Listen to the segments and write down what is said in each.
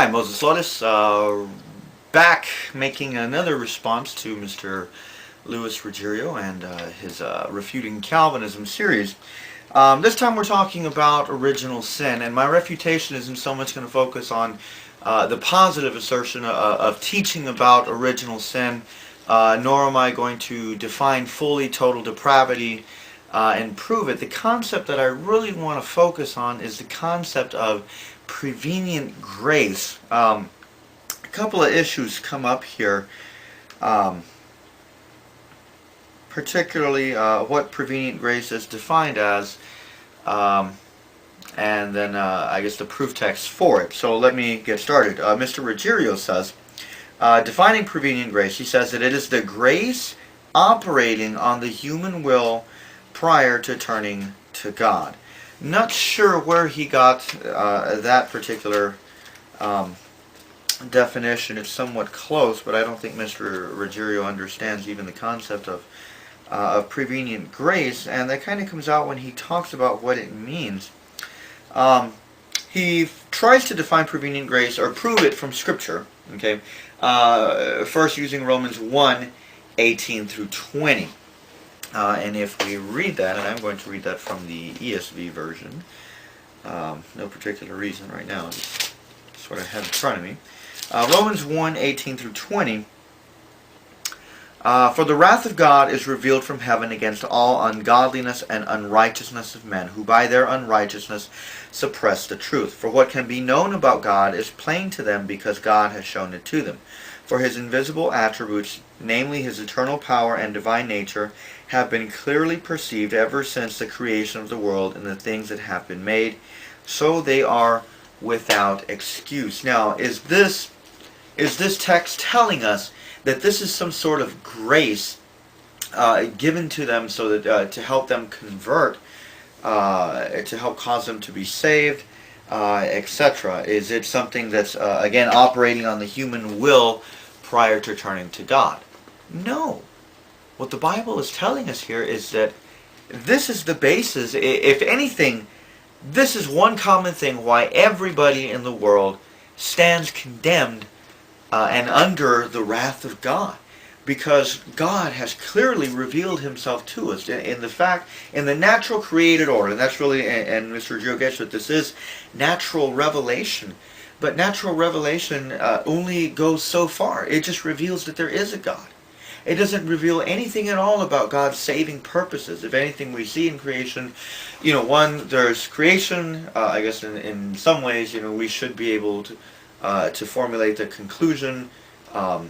Hi, Moses Lotus, back making another response to Mr. Louis Ruggiero and his Refuting Calvinism series. This time we're talking about original sin, and my refutation isn't so much going to focus on the positive assertion of teaching about original sin, nor am I going to define fully total depravity and prove it. The concept that I really want to focus on is the concept of prevenient grace. A couple of issues come up here, particularly what prevenient grace is defined as, and then I guess the proof text for it. So let me get started. Mr. Ruggiero says, defining prevenient grace, he says that it is the grace operating on the human will prior to turning to God. Not sure where he got that particular definition. It's somewhat close, but I don't think Mr. Ruggiero understands even the concept of prevenient grace, and that kind of comes out when he talks about what it means. He tries to define prevenient grace or prove it from Scripture. Okay, first using Romans 1:18 through 20. And if we read that, and I'm going to read that from the ESV version, no particular reason right now, just what I have in front of me. Romans 1:18 through 20. For the wrath of God is revealed from heaven against all ungodliness and unrighteousness of men, who by their unrighteousness suppress the truth. For what can be known about God is plain to them, because God has shown it to them. For his invisible attributes, namely his eternal power and divine nature, have been clearly perceived ever since the creation of the world and the things that have been made, so they are without excuse. Now, is this text telling us that this is some sort of grace given to them so that to help them convert, to help cause them to be saved, etc.? Is it something that's again operating on the human will prior to turning to God? No. What the Bible is telling us here is that this is the basis. If anything, this is one common thing why everybody in the world stands condemned and under the wrath of God, because God has clearly revealed himself to us in the natural created order. And that's really, and Mr. Joe gets what this is, natural revelation. But natural revelation only goes so far. It just reveals that there is a God. It doesn't reveal anything at all about God's saving purposes. If anything, we see in creation, there's creation. I guess in some ways, we should be able to formulate the conclusion that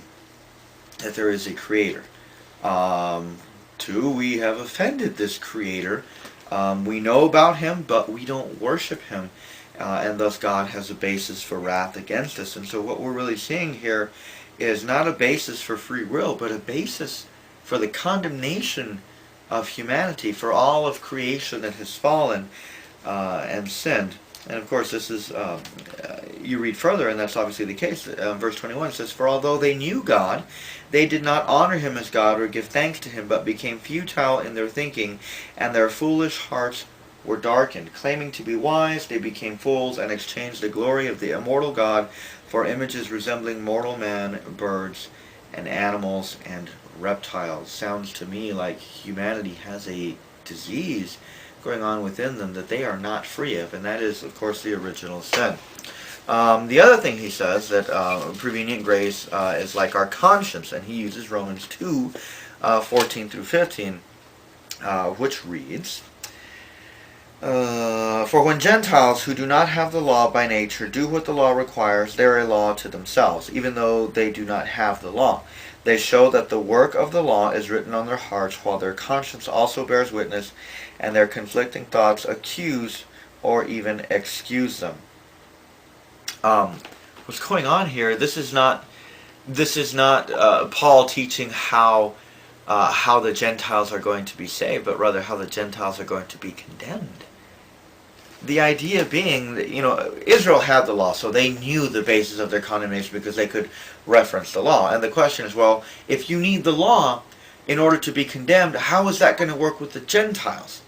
there is a creator. Two, we have offended this creator. We know about him, but we don't worship him. And thus God has a basis for wrath against us. And so what we're really seeing here is not a basis for free will, but a basis for the condemnation of humanity, for all of creation that has fallen and sinned. And of course this is, you read further, and that's obviously the case. Verse 21 says, "For although they knew God, they did not honor him as God or give thanks to him, but became futile in their thinking, and their foolish hearts were darkened. Claiming to be wise, they became fools, and exchanged the glory of the immortal God for images resembling mortal man, birds, and animals, and reptiles." Sounds to me like humanity has a disease going on within them that they are not free of, and that is, of course, the original sin. The other thing he says, that prevenient grace is like our conscience, and he uses Romans 2:14 through 15, which reads, "For when Gentiles who do not have the law by nature do what the law requires, they are a law to themselves, even though they do not have the law. They show that the work of the law is written on their hearts, while their conscience also bears witness, and their conflicting thoughts accuse or even excuse them." What's going on here? This is not Paul teaching how the Gentiles are going to be saved, but rather how the Gentiles are going to be condemned. The idea being that, Israel had the law, so they knew the basis of their condemnation because they could reference the law. And the question is, well, if you need the law in order to be condemned, how is that going to work with the Gentiles?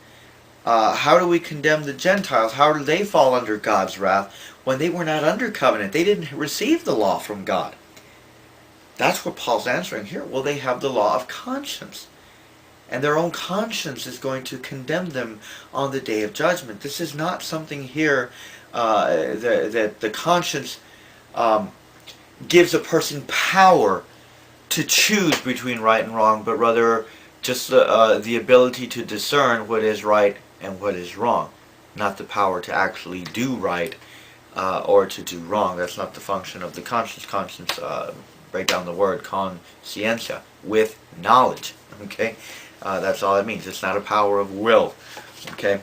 How do we condemn the Gentiles? How do they fall under God's wrath? when they were not under covenant. They didn't receive the law from God. That's what Paul's answering here. Well, they have the law of conscience. And their own conscience is going to condemn them on the day of judgment. This is not something here that the conscience gives a person power to choose between right and wrong, but rather just the ability to discern what is right and what is wrong. Not the power to actually do right or to do wrong. That's not the function of the conscience. Conscience, break down the word, conscientia, with knowledge. Okay? That's all it means. It's not a power of will. Okay?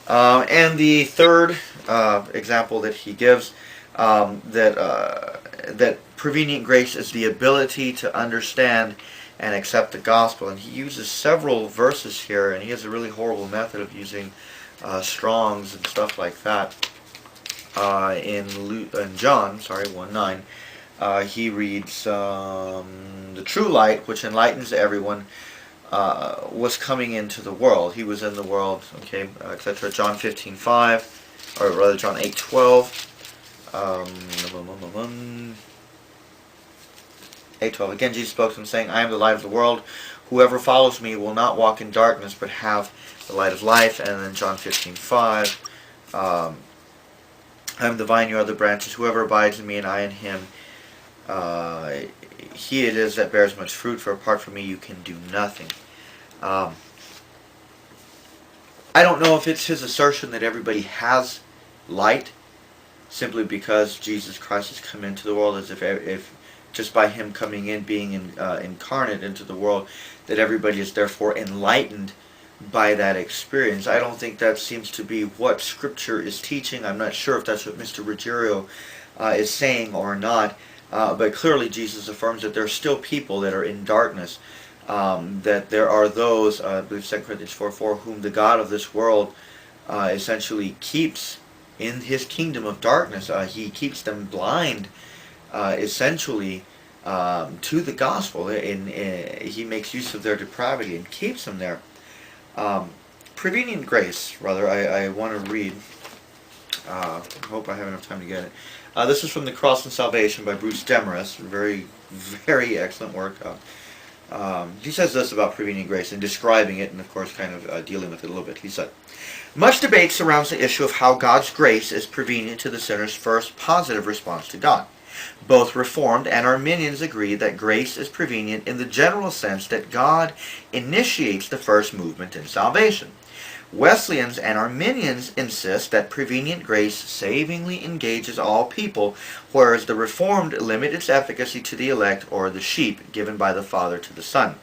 And the third example that he gives, that prevenient grace is the ability to understand and accept the gospel. And he uses several verses here, and he has a really horrible method of using Strongs and stuff like that. In John 1:9, he reads, the true light, which enlightens everyone, was coming into the world. He was in the world, okay, etc. John 15:5, or rather John 8:12. 8:12. Again, Jesus spoke to them, saying, I am the light of the world. Whoever follows me will not walk in darkness, but have the light of life. And then John 15:5. I am the vine, you are the branches. Whoever abides in me and I in him, he it is that bears much fruit, for apart from me you can do nothing. I don't know if it's his assertion that everybody has light, simply because Jesus Christ has come into the world, as if just by him coming in, being incarnate into the world, that everybody is therefore enlightened by that experience. I don't think that seems to be what Scripture is teaching. I'm not sure if that's what Mr. Ruggiero is saying or not, but clearly Jesus affirms that there are still people that are in darkness, that there are those, I believe 2 Corinthians 4:4, whom the God of this world essentially keeps in his kingdom of darkness. He keeps them blind, essentially, to the gospel, and he makes use of their depravity and keeps them there. Prevenient grace, rather, I want to read. I hope I have enough time to get it. This is from The Cross and Salvation by Bruce Demarest. Very, very excellent work. He says this about prevenient grace, and describing it, and of course kind of dealing with it a little bit. He said, much debate surrounds the issue of how God's grace is prevenient to the sinner's first positive response to God. Both Reformed and Arminians agree that grace is prevenient in the general sense that God initiates the first movement in salvation. Wesleyans and Arminians insist that prevenient grace savingly engages all people, whereas the Reformed limit its efficacy to the elect or the sheep given by the Father to the Son.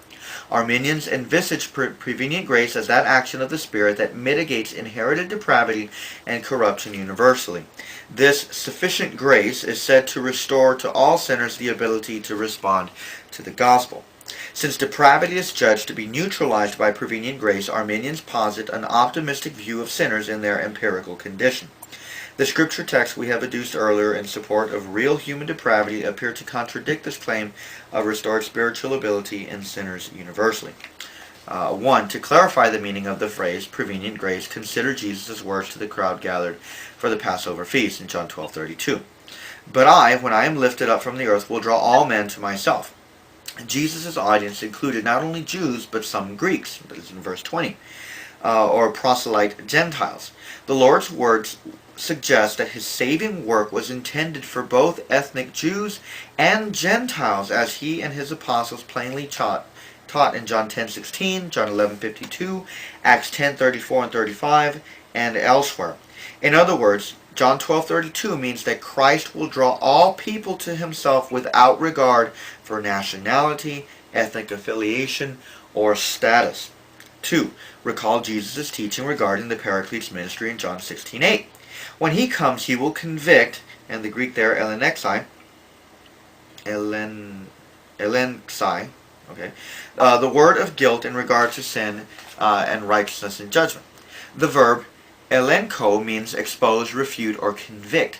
Arminians envisage prevenient grace as that action of the Spirit that mitigates inherited depravity and corruption universally. This sufficient grace is said to restore to all sinners the ability to respond to the gospel. Since depravity is judged to be neutralized by prevenient grace, Arminians posit an optimistic view of sinners in their empirical condition. The scripture texts we have adduced earlier in support of real human depravity appear to contradict this claim of restored spiritual ability in sinners universally. 1. To clarify the meaning of the phrase prevenient grace, consider Jesus' words to the crowd gathered for the Passover feast in John 12:32. But I, when I am lifted up from the earth, will draw all men to myself. Jesus' audience included not only Jews, but some Greeks. That is in verse 20. Or proselyte Gentiles. The Lord's words suggest that his saving work was intended for both ethnic Jews and Gentiles, as he and his apostles plainly taught in John 10:16, John 11:52, Acts 10:34 and 35, and elsewhere. In other words, John 12:32 means that Christ will draw all people to himself without regard for nationality, ethnic affiliation, or status. 2. Recall Jesus' teaching regarding the Paraclete's ministry in John 16:8. When he comes, he will convict, and the Greek there, elenexai, okay, the word of guilt in regard to sin and righteousness and judgment. The verb elenko means expose, refute, or convict.